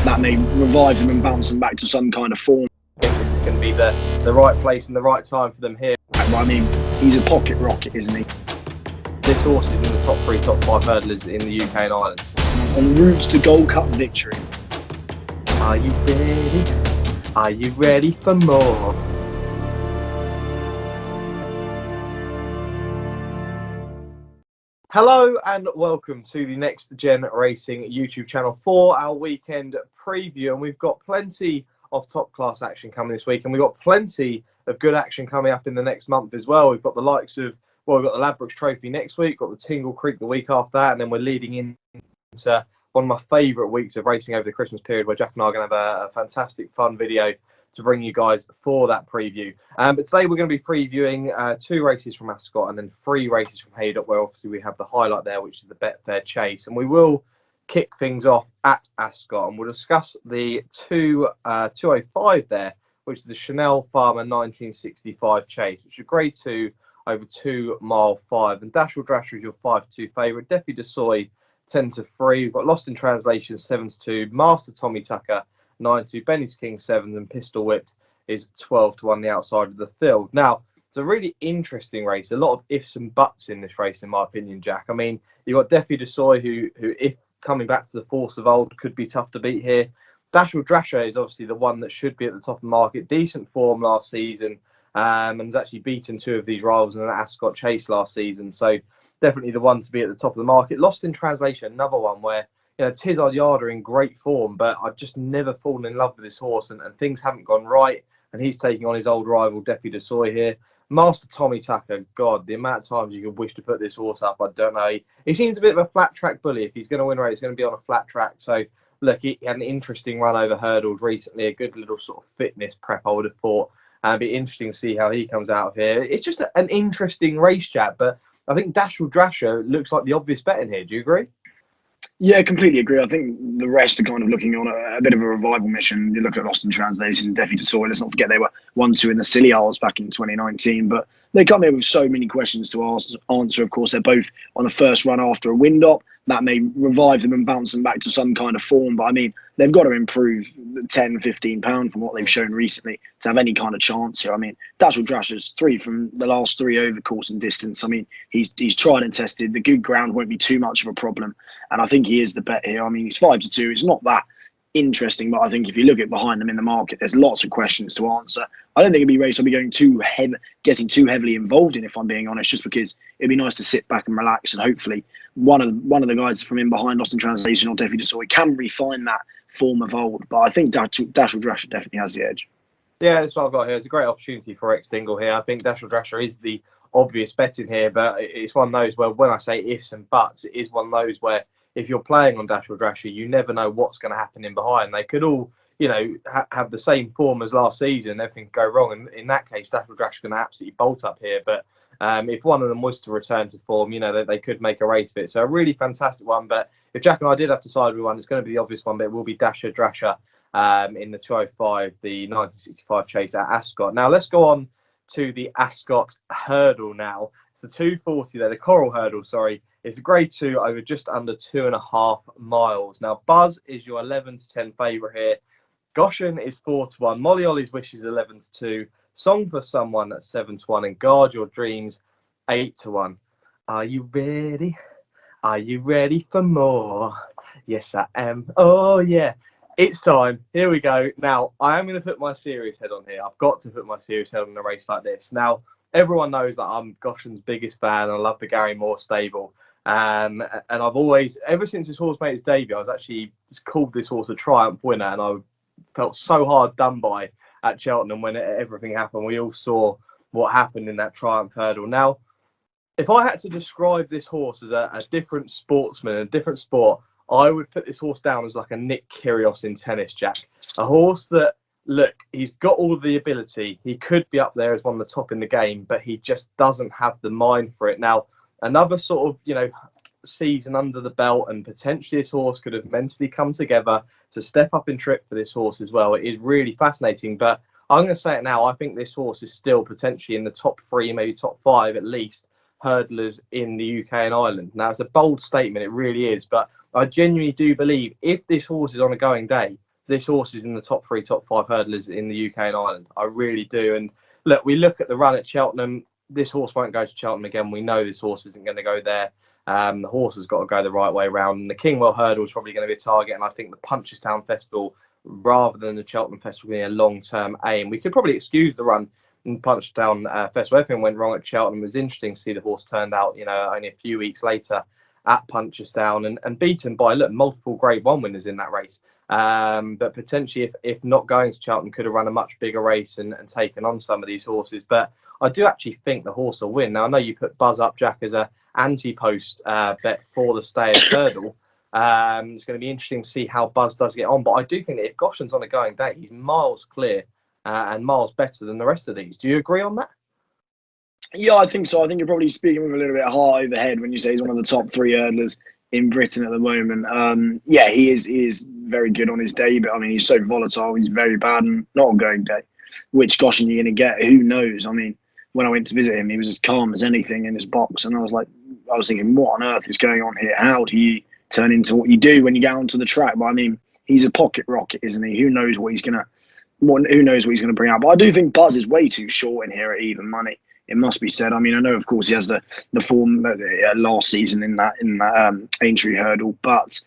that may revive them and bounce them back to some kind of form. I think this is going to be the right place and the right time for them here. I mean, he's a pocket rocket, isn't he? This horse is in the top 3, top 5 hurdlers in the UK and Ireland. En route to Gold Cup victory. Are you ready? Are you ready for more? Hello and welcome to the Next Gen Racing YouTube channel for our weekend preview, and we've got plenty of top class action coming this week, and we've got plenty of good action coming up in the next month as well. We've got the likes of, well, we've got the Ladbrokes Trophy next week, got the Tingle Creek the week after that, and then we're leading into one of my favourite weeks of racing over the Christmas period, where Jack and I are going to have a fantastic fun video to bring you guys for that preview. But today we're going to be previewing 2 races from Ascot and then 3 races from Haydock, where obviously we have the highlight there, which is the Betfair Chase. And we will kick things off at Ascot, and we'll discuss the 205 there, which is the Chanel Farmer 1965 Chase, which is a Grade 2 over 2 mile 5. And Dashel Drasher is your 5-2 favourite. Defi de Soy 10-3. We've got Lost in Translation 7-2. Master Tommy Tucker 9-2, Benny's King 7, and Pistol Whipped is 12-1 the outside of the field. Now, it's a really interesting race. A lot of ifs and buts in this race, in my opinion, Jack. I mean, you've got Defi de Soy, who if coming back to the force of old, could be tough to beat here. Dashel Drasher is obviously the one that should be at the top of the market. Decent form last season, and has actually beaten 2 of these rivals in an Ascot Chase last season. So definitely the one to be at the top of the market. Lost in Translation, another one where, you know, Tizard Yard are in great form, but I've just never fallen in love with this horse, and things haven't gone right, and he's taking on his old rival, Defi de Soy here. Master Tommy Tucker, God, the amount of times you could wish to put this horse up, I don't know. He seems a bit of a flat track bully. If he's going to win a race, it's going to be on a flat track. So, look, he had an interesting run over hurdles recently, a good little sort of fitness prep, I would have thought. And it'd be interesting to see how he comes out of here. It's just an interesting race, chat, but I think Dashel Drasher looks like the obvious bet in here. Do you agree? Yeah, completely agree. I think the rest are kind of looking on a bit of a revival mission. You look at Lost in Translation, Defi de Soy. Let's not forget they were 1-2 in the Silly Isles back in 2019. But they come here with so many questions to answer. Of course, they're both on the first run after a wind-up. That may revive them and bounce them back to some kind of form. But, I mean, they've got to improve 10, 15 pounds from what they've shown recently to have any kind of chance here. I mean, Dashel Drasher's 3 from the last 3 over course and distance. I mean, he's tried and tested. The good ground won't be too much of a problem. And I think he is the bet here. I mean, he's 5-2. It's not that interesting, but I think if you look at behind them in the market, there's lots of questions to answer. I don't think it'd be a race I'll be getting too heavily involved in, if I'm being honest, just because it'd be nice to sit back and relax, and hopefully one of the guys from in behind, Lost in Translation or Defi de Soy, can refine that form of old. But I think Dashel Drasher definitely has the edge. Yeah, that's what I've got here. It's a great opportunity for X Dingle here. I think Dashel Drasher is the obvious bet in here, but it's one of those where, when I say ifs and buts, it is one of those where if you're playing on Dashel Drasher, you never know what's going to happen in behind. They could all, you know, have the same form as last season. Everything could go wrong. And in that case, Dashel Drasher going to absolutely bolt up here. But if one of them was to return to form, you know, they could make a race of it. So a really fantastic one. But if Jack and I did have to side with one, it's going to be the obvious one, but it will be Dashel Drasher in the 205, the 1965 Chase at Ascot. Now, let's go on to the Ascot hurdle now. It's the 240 there, the Coral hurdle, sorry. It's a Grade 2 over just under 2.5 miles. Now, Buzz is your 11-10 favourite here. Goshen is 4-1. Molly Ollie's Wish is 11-2. Song for Someone at 7-1. And Guard Your Dreams 8-1. Are you ready? Are you ready for more? Yes, I am. Oh, yeah. It's time. Here we go. Now, I am going to put my serious head on here. I've got to put my serious head on a race like this. Now, everyone knows that I'm Goshen's biggest fan. I love the Gary Moore stable. And I've always, ever since this horse made its debut, I was actually called this horse a Triumph winner, and I felt so hard done by at Cheltenham when everything happened. We all saw what happened in that Triumph hurdle. Now, if I had to describe this horse as a different sportsman, a different sport, I would put this horse down as like a Nick Kyrgios in tennis, Jack. A horse that, look, he's got all of the ability. He could be up there as one of the top in the game, but he just doesn't have the mind for it. Now, another sort of, you know, season under the belt, and potentially this horse could have mentally come together to step up in trip for this horse as well. It is really fascinating, but I'm going to say it now. I think this horse is still potentially in the top 3, maybe top 5 at least, hurdlers in the UK and Ireland. Now, it's a bold statement, it really is, but I genuinely do believe if this horse is on a going day, this horse is in the top 3, top 5 hurdlers in the UK and Ireland. I really do. And look, we look at the run at Cheltenham. This horse won't go to Cheltenham again. We know this horse isn't going to go there. The horse has got to go the right way around. And the Kingwell Hurdle is probably going to be a target. And I think the Punchestown Festival, rather than the Cheltenham Festival, being a long-term aim. We could probably excuse the run in Punchestown Festival. Everything went wrong at Cheltenham. It was interesting to see the horse turned out, only a few weeks later at Punchestown and beaten by, multiple Grade 1 winners in that race. But potentially, if not going to Cheltenham, could have run a much bigger race and taken on some of these horses. But I do actually think the horse will win. Now, I know you put Buzz up, Jack, as a anti-post bet for the Stayers Hurdle. It's going to be interesting to see how Buzz does get on. But I do think that if Goshen's on a going day, he's miles clear and miles better than the rest of these. Do you agree on that? Yeah, I think so. I think you're probably speaking with a little bit high overhead when you say he's one of the top 3 hurdlers in Britain at the moment. Yeah, he is very good on his day, but I mean, he's so volatile. He's very bad and not on going day. Which Goshen you're going to get? Who knows? I mean, when I went to visit him, he was as calm as anything in his box, and I was thinking, what on earth is going on here? How do you turn into what you do when you get onto the track? But I mean, he's a pocket rocket, isn't he? Who knows what he's going to bring out? But I do think Buzz is way too short in here at even money. It must be said. I mean, I know, of course, he has the form last season in that Aintree hurdle, but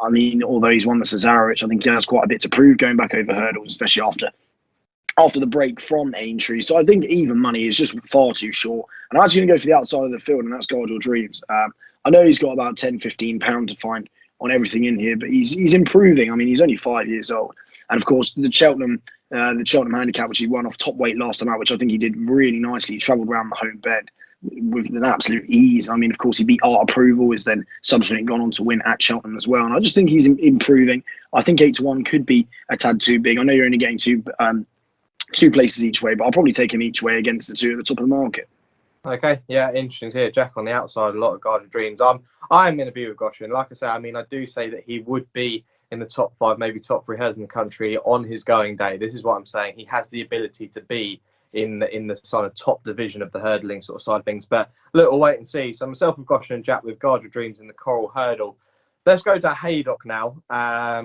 I mean, although he's won the Cesarewitch, I think he has quite a bit to prove going back over hurdles, especially after the break from Aintree. So I think even money is just far too short. And I'm actually going to go for the outside of the field, and that's Guard Your Dreams. I know he's got about £10-15 to find on everything in here, but he's improving. I mean, he's only 5 years old, and of course the Cheltenham Handicap, which he won off top weight last time out, which I think he did really nicely. He travelled around the home bed with an absolute ease. I mean, of course, he beat Art Approval, has then subsequently gone on to win at Cheltenham as well. And I just think he's improving. I think 8-1 could be a tad too big. I know you're only getting two places each way, but I'll probably take him each way against the 2 at the top of the market. Okay, yeah, interesting to hear. Jack on the outside, a lot of Guard Your Dreams. I'm going to be with Goshen. Like I say, I mean, I do say that he would be in the top 5, maybe top 3 hurdles in the country on his going day. This is what I'm saying. He has the ability to be in the sort of top division of the hurdling sort of side of things. But look, we'll wait and see. So myself with Goshen and Jack with Guard Your Dreams in the Coral Hurdle. Let's go to Haydock now.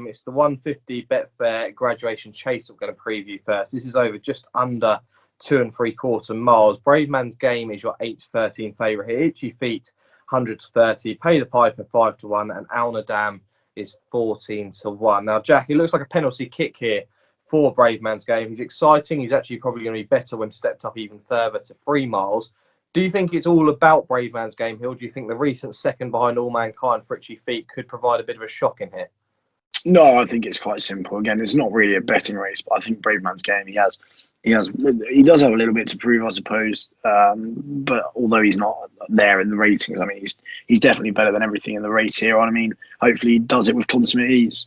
It's the 150 Betfair Graduation Chase we're going to preview first. This is over just under 2 3/4 miles. Brave Man's Game is your 8-13 favourite here. Itchy Feet 100-30. Pay the Piper 5-1, and Alna Dam is 14-1. Now, Jack, it looks like a penalty kick here for Brave Man's Game. He's exciting. He's actually probably going to be better when stepped up even further to 3 miles. Do you think it's all about Brave Man's Game here, or do you think the recent second behind All Mankind for Itchy Feet could provide a bit of a shock in here? No, I think it's quite simple. Again, it's not really a betting race, but I think Brave Man's Game, he does have a little bit to prove, I suppose. But although he's not there in the ratings, I mean, he's definitely better than everything in the race here. I mean, hopefully he does it with consummate ease.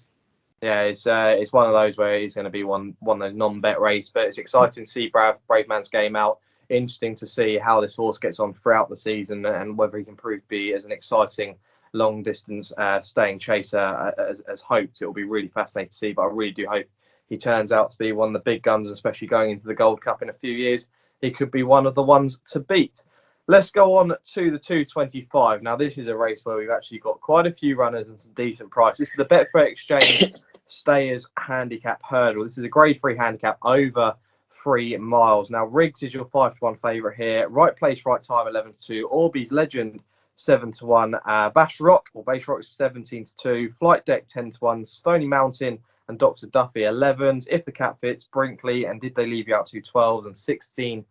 Yeah, it's one of those where he's going to be one of those non-bet race, but it's exciting to see Brave Man's Game out. Interesting to see how this horse gets on throughout the season and whether he can prove to be as an exciting long distance staying chaser as hoped. It will be really fascinating to see, but I really do hope he turns out to be one of the big guns, especially going into the Gold Cup in a few years. He could be one of the ones to beat. Let's go on to the 225. Now, this is a race where we've actually got quite a few runners and some decent prices. This is the Betfair Exchange Stayers Handicap Hurdle. This is a Grade 3 handicap over 3 miles. Now, Riggs is your 5-1 favourite here. Right Place, Right Time 11-2. Orby's Legend 7-1. Bash Rock or Base Rock is 17-2. Flight Deck 10-1. Stony Mountain and Dr. Duffy 11s. If the Cap Fits, Brinkley and Did They Leave You Out 2 12s and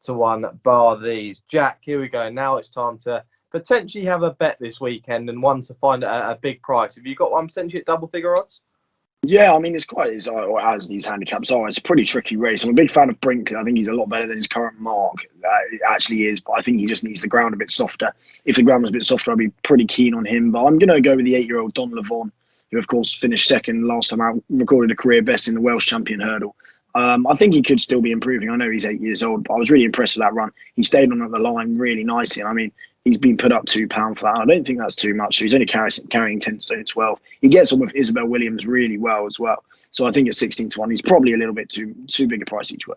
16-1 bar these. Jack, here we go. Now it's time to potentially have a bet this weekend and one to find a big price. Have you got one potentially at double figure odds? Yeah, I mean, it's quite as these handicaps are. It's a pretty tricky race. I'm a big fan of Brinkley. I think he's a lot better than his current mark. It actually is, but I think he just needs the ground a bit softer. If the ground was a bit softer, I'd be pretty keen on him. But I'm going to go with the 8-year-old Don Levon, who, of course, finished second last time out, recorded a career best in the Welsh Champion Hurdle. I think he could still be improving. I know he's 8 years old, but I was really impressed with that run. He stayed on at the line really nicely. I mean, he's been put up £2 for that. I don't think that's too much. So he's only carrying 10 stone 12. He gets on with Isabel Williams really well as well. So I think at 16-1, he's probably a little bit too big a price each way.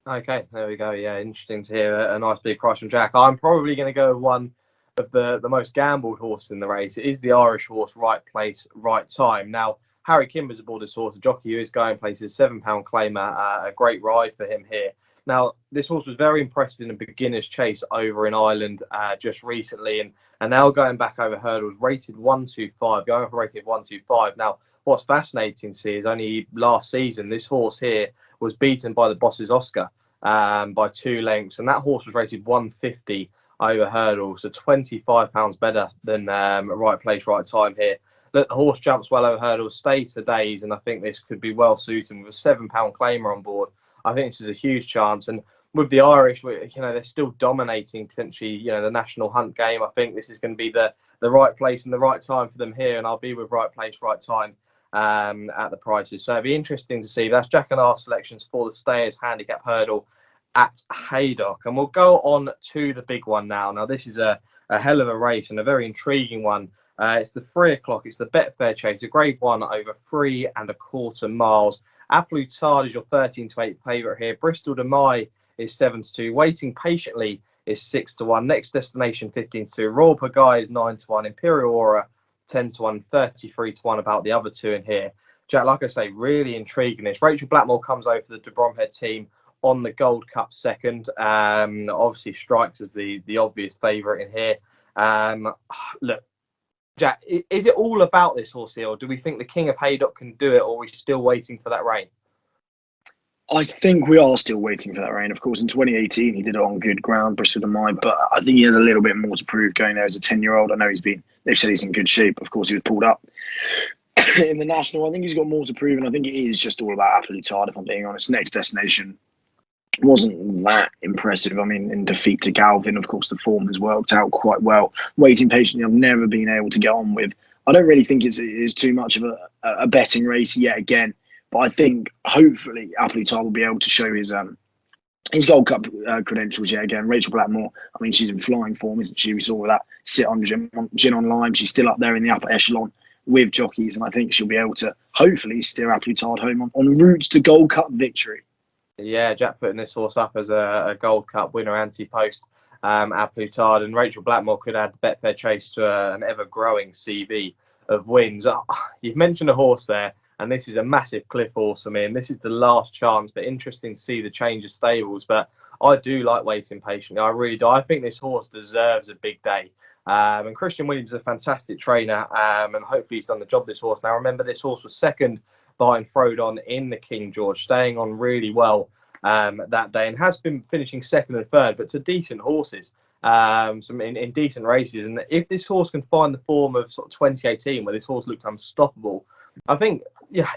Okay, there we go. Yeah, interesting to hear a nice big price from Jack. I'm probably going to go with one of the most gambled horses in the race. It is the Irish horse, Right Place, Right Time. Now, Harry Kimber's aboard this horse, a jockey who is going places, £7 claimer, a great ride for him here. Now, this horse was very impressive in a beginner's chase over in Ireland just recently, and now going back over hurdles, rated 125, going for rated 125. Now, what's fascinating to see is only last season, this horse here was beaten by the Boss's Oscar by 2 lengths, and that horse was rated 150 over hurdles, so £25 better than right place, right time here. Look, the horse jumps well over hurdles, stays for days, and I think this could be well suited with a £7 claimer on board. I think this is a huge chance, and with the Irish, they're still dominating potentially, the national hunt game. I think this is going to be the right place and the right time for them here, and I'll be with right place, right time at the prices. So it'll be interesting to see. That's Jack and R selections for the Stayers Handicap Hurdle at Haydock, and we'll go on to the big one now. Now, this is a hell of a race and a very intriguing one. It's the 3 o'clock. It's the Betfair Chase, a Grade 1 over 3¼ miles. Applutard is your 13-8 favourite here. Bristol de Mai is 7-2. Waiting Patiently is 6-1. Next Destination 15-2. Royal Pagaille is 9-1. Imperial Aura 10-1. 33-1 about the other two in here. Jack, like I say, really intriguing this. Rachel Blackmore comes over for the de Bromhead team on the Gold Cup second. Obviously strikes as the obvious favourite in here. Look, Jack, is it all about this horse here, or do we think the King of Haydock can do it, or are we still waiting for that rain? I think we are still waiting for that rain. Of course, in 2018, he did it on good ground, Bristol de Mai, but I think he has a little bit more to prove going there as a 10-year-old. I know they've said he's in good shape. Of course, he was pulled up in the National. I think he's got more to prove, and I think it is just all about Applutard, if I'm being honest. Next Destination wasn't that impressive. I mean, in defeat to Galvin, of course, the form has worked out quite well. Waiting Patiently, I've never been able to get on with. I don't really think it's too much of a betting race yet again, but I think hopefully Applutard will be able to show his Gold Cup credentials yet again. Rachel Blackmore, I mean, she's in flying form, isn't she? We saw that sit on Gin on Lime. She's still up there in the upper echelon with jockeys, and I think she'll be able to hopefully steer Applutard home on route to Gold Cup victory. Yeah, Jack putting this horse up as a Gold Cup winner, anti-post Applutard, and Rachel Blackmore could add the Betfair Chase to an ever-growing CV of wins. You've mentioned a horse there, and this is a massive cliff horse for me, and this is the last chance, but interesting to see the change of stables. But I do like Waiting Patiently. I really do. I think this horse deserves a big day. And Christian Williams is a fantastic trainer, and hopefully he's done the job, this horse. Now, remember, this horse was second behind Frodon in the King George, staying on really well that day, and has been finishing second and third, but to decent horses, some in decent races. And if this horse can find the form of sort of 2018, where this horse looked unstoppable, I think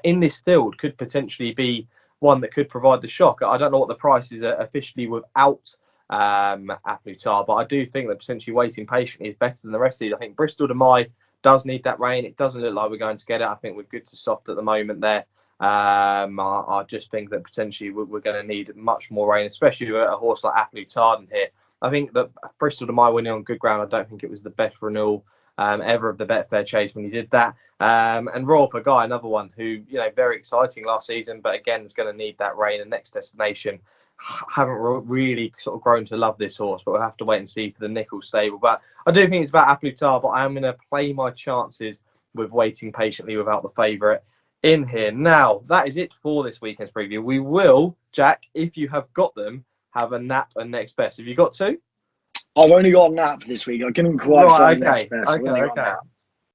in this field could potentially be one that could provide the shock. I don't know what the price is officially without Applutard, but I do think that potentially Waiting Patiently is better than the rest of these. I think Bristol de Mai does need that rain. It doesn't look like we're going to get it. I think we're good to soft at the moment there. I just think that potentially we're going to need much more rain, especially with a horse like Applutard in here. I think that Bristol de Mai winning on good ground, I don't think it was the best renewal ever of the Betfair Chase when he did that. And Royal Pagaille, another one who, very exciting last season, but again, is going to need that rain. And Next Destination, haven't really sort of grown to love this horse, but we'll have to wait and see for the Nickel stable. But I do think it's about Applutard, but I am going to play my chances with Waiting Patiently without the favourite in here. Now, that is it for this weekend's preview. We will, Jack, if you have got them, have a nap and next best. Have you got two? I've only got a nap this week. I couldn't quite find next best. Okay.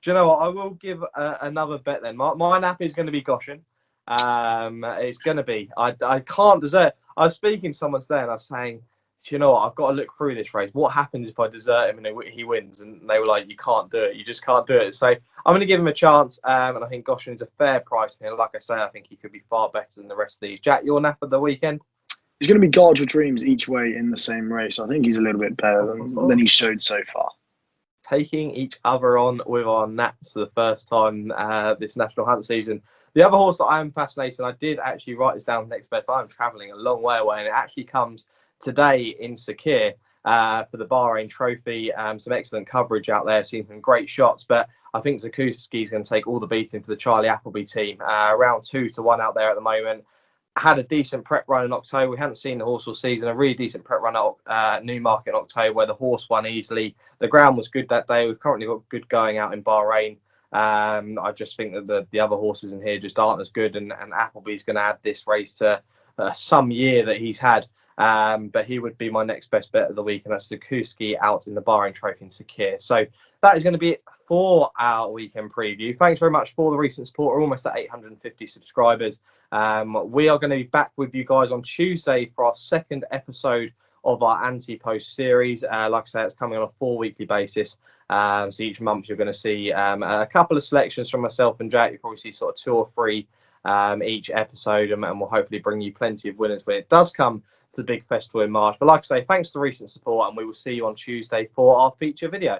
Do you know what? I will give another bet then. My nap is going to be Goshen. It's going to be. I can't desert. I was speaking to someone today and I was saying, do you know what? I've got to look through this race. What happens if I desert him and he wins? And they were like, you can't do it. You just can't do it. So I'm going to give him a chance. And I think Goshen is a fair price. And like I say, I think he could be far better than the rest of these. Jack, your nap of the weekend? He's going to be Guard Your Dreams each way in the same race. I think he's a little bit better than he's showed so far. Taking each other on with our naps for the first time this National Hunt season. The other horse that I am fascinated, I did actually write this down next best. I'm travelling a long way away, and it actually comes today in Sakir for the Bahrain Trophy. Some excellent coverage out there, seeing some great shots, but I think Zakuski is going to take all the beating for the Charlie Appleby team. Around 2-1 out there at the moment. Had a decent prep run in October. We hadn't seen the horse all season. A really decent prep run at Newmarket in October, where the horse won easily. The ground was good that day. We've currently got good going out in Bahrain I just think that the other horses in here just aren't as good, and Appleby's going to add this race to some year that he's had. But he would be my next best bet of the week, and that's Zukuski out in the Bahrain Trophy in Sakir. So that is going to be it for our weekend preview. Thanks very much for the recent support. We're almost at 850 subscribers. We are going to be back with you guys on Tuesday for our second episode of our anti-post series. Like I say, it's coming on a 4-weekly basis. So each month you're going to see a couple of selections from myself and Jack. You'll probably see sort of 2 or 3 each episode, and we'll hopefully bring you plenty of winners when it does come to the big festival in March. But like I say, thanks for the recent support, and we will see you on Tuesday for our feature video.